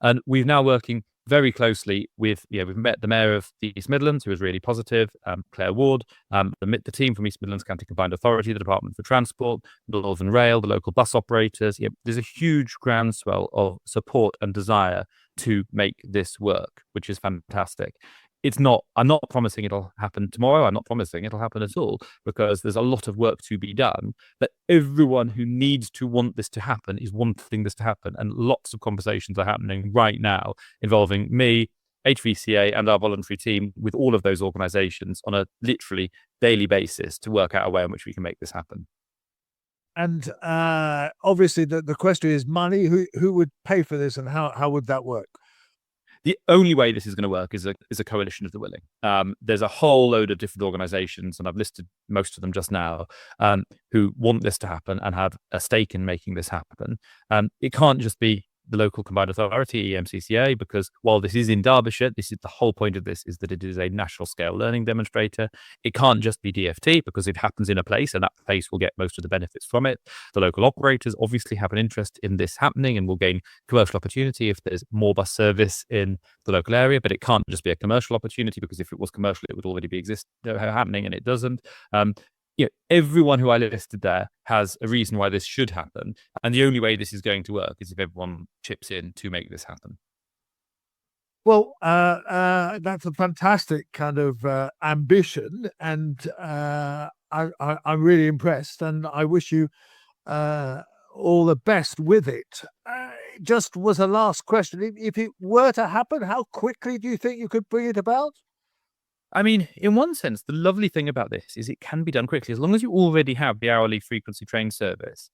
And we're now working very closely with, we've met the Mayor of the East Midlands, who was really positive, Claire Ward, the team from East Midlands County Combined Authority, the Department for Transport, the Northern Rail, the local bus operators. There's a huge groundswell of support and desire to make this work, which is fantastic. I'm not promising it'll happen tomorrow. I'm not promising it'll happen at all, because there's a lot of work to be done. But everyone who needs to want this to happen is wanting this to happen. And lots of conversations are happening right now involving me, HVCA, and our voluntary team with all of those organizations on a literally daily basis to work out a way in which we can make this happen. And obviously the question is money. Who would pay for this, and how would that work? The only way this is going to work is a coalition of the willing. There's a whole load of different organizations, and I've listed most of them just now, who want this to happen and have a stake in making this happen. It can't just be the local combined authority, EMCCA, because while this is in Derbyshire, this is the whole point of this, is that it is a national scale learning demonstrator. It can't just be DFT, because it happens in a place and that place will get most of the benefits from it. The local operators obviously have an interest in this happening and will gain commercial opportunity if there's more bus service in the local area, but it can't just be a commercial opportunity, because if it was commercial, it would already be happening, and it doesn't. Everyone who I listed there has a reason why this should happen. And the only way this is going to work is if everyone chips in to make this happen. Well, that's a fantastic kind of ambition, and I'm really impressed, and I wish you all the best with it. Just was a last question. If it were to happen, how quickly do you think you could bring it about? I mean, in one sense, the lovely thing about this is it can be done quickly. As long as you already have the hourly frequency train service,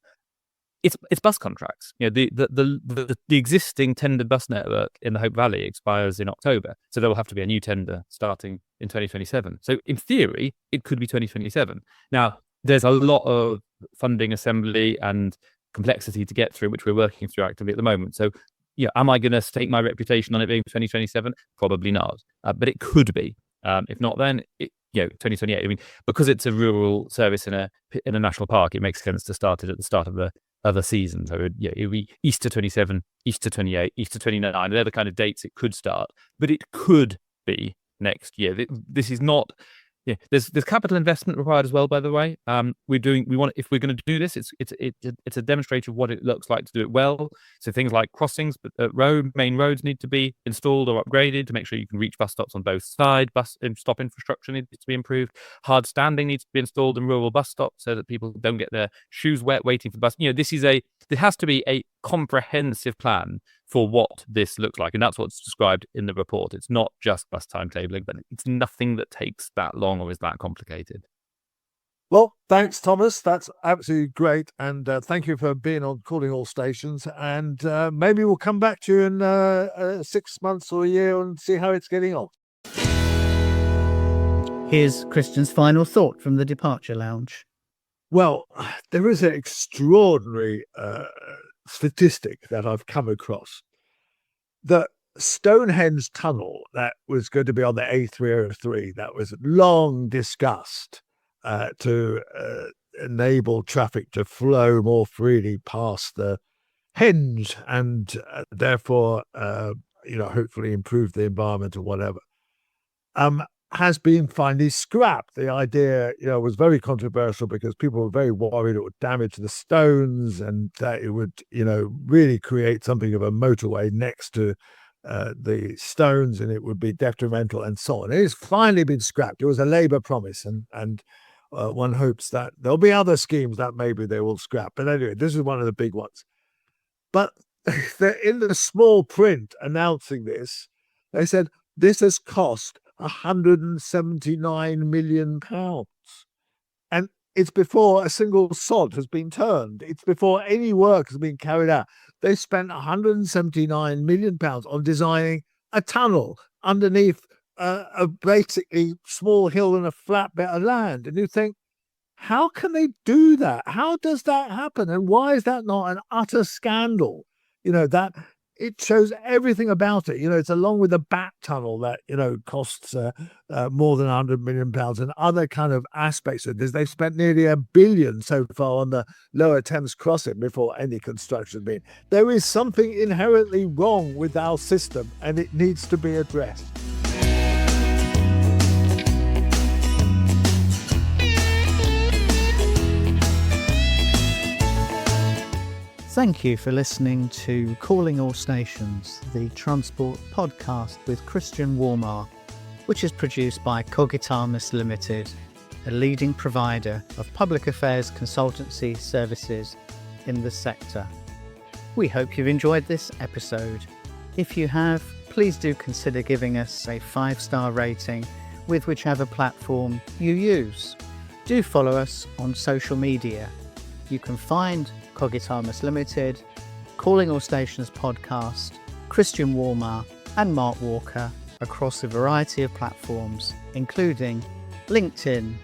it's bus contracts. The existing tendered bus network in the Hope Valley expires in October, so there will have to be a new tender starting in 2027. So in theory, it could be 2027. Now, there's a lot of funding, assembly, and complexity to get through, which we're working through actively at the moment. So, am I going to stake my reputation on it being 2027? Probably not, but it could be. If not, then 2028. I mean, because it's a rural service in a national park, it makes sense to start it at the start of the other season. So it would be Easter 27, Easter 28, Easter 29. They're the kind of dates it could start, but it could be next year. This is not. There's capital investment required as well. By the way, if we're going to do this, it's a demonstration of what it looks like to do it well. So things like crossings, but main roads need to be installed or upgraded to make sure you can reach bus stops on both sides. Bus and stop infrastructure needs to be improved. Hard standing needs to be installed in rural bus stops so that people don't get their shoes wet waiting for the bus. There has to be a comprehensive plan for what this looks like. And that's what's described in the report. It's not just bus timetabling, but it's nothing that takes that long or is that complicated. Well, thanks, Thomas. That's absolutely great. And thank you for being on Calling All Stations. And maybe we'll come back to you in 6 months or a year and see how it's getting on. Here's Christian's final thought from the Departure Lounge. Well, there is an extraordinary statistic that I've come across. The Stonehenge tunnel that was going to be on the A303, that was long discussed to enable traffic to flow more freely past the henge and therefore, hopefully improve the environment or whatever, has been finally scrapped. The idea, was very controversial because people were very worried it would damage the stones and that it would, really create something of a motorway next to the stones and it would be detrimental and so on. It has finally been scrapped. It was a Labour promise and one hopes that there'll be other schemes that maybe they will scrap. But anyway, this is one of the big ones. But in the small print announcing this, they said this has cost £179 million. And it's before a single sod has been turned. It's before any work has been carried out. They spent £179 million on designing a tunnel underneath a basically small hill and a flat bit of land. And you think, how can they do that? How does that happen? And why is that not an utter scandal? That it shows everything about it. It's along with the Bat Tunnel that, costs more than £100 million and other kind of aspects of this. They've spent nearly £1 billion so far on the Lower Thames crossing before any construction has been. There is something inherently wrong with our system and it needs to be addressed. Thank you for listening to Calling All Stations, the transport podcast with Christian Warmar, which is produced by Cogitamus Limited, a leading provider of public affairs consultancy services in the sector. We hope you've enjoyed this episode. If you have, please do consider giving us a 5-star rating with whichever platform you use. Do follow us on social media. You can find Cogitamus Limited, Calling All Stations podcast, Christian Warmar and Mark Walker across a variety of platforms, including LinkedIn,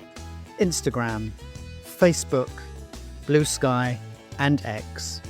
Instagram, Facebook, Blue Sky and X.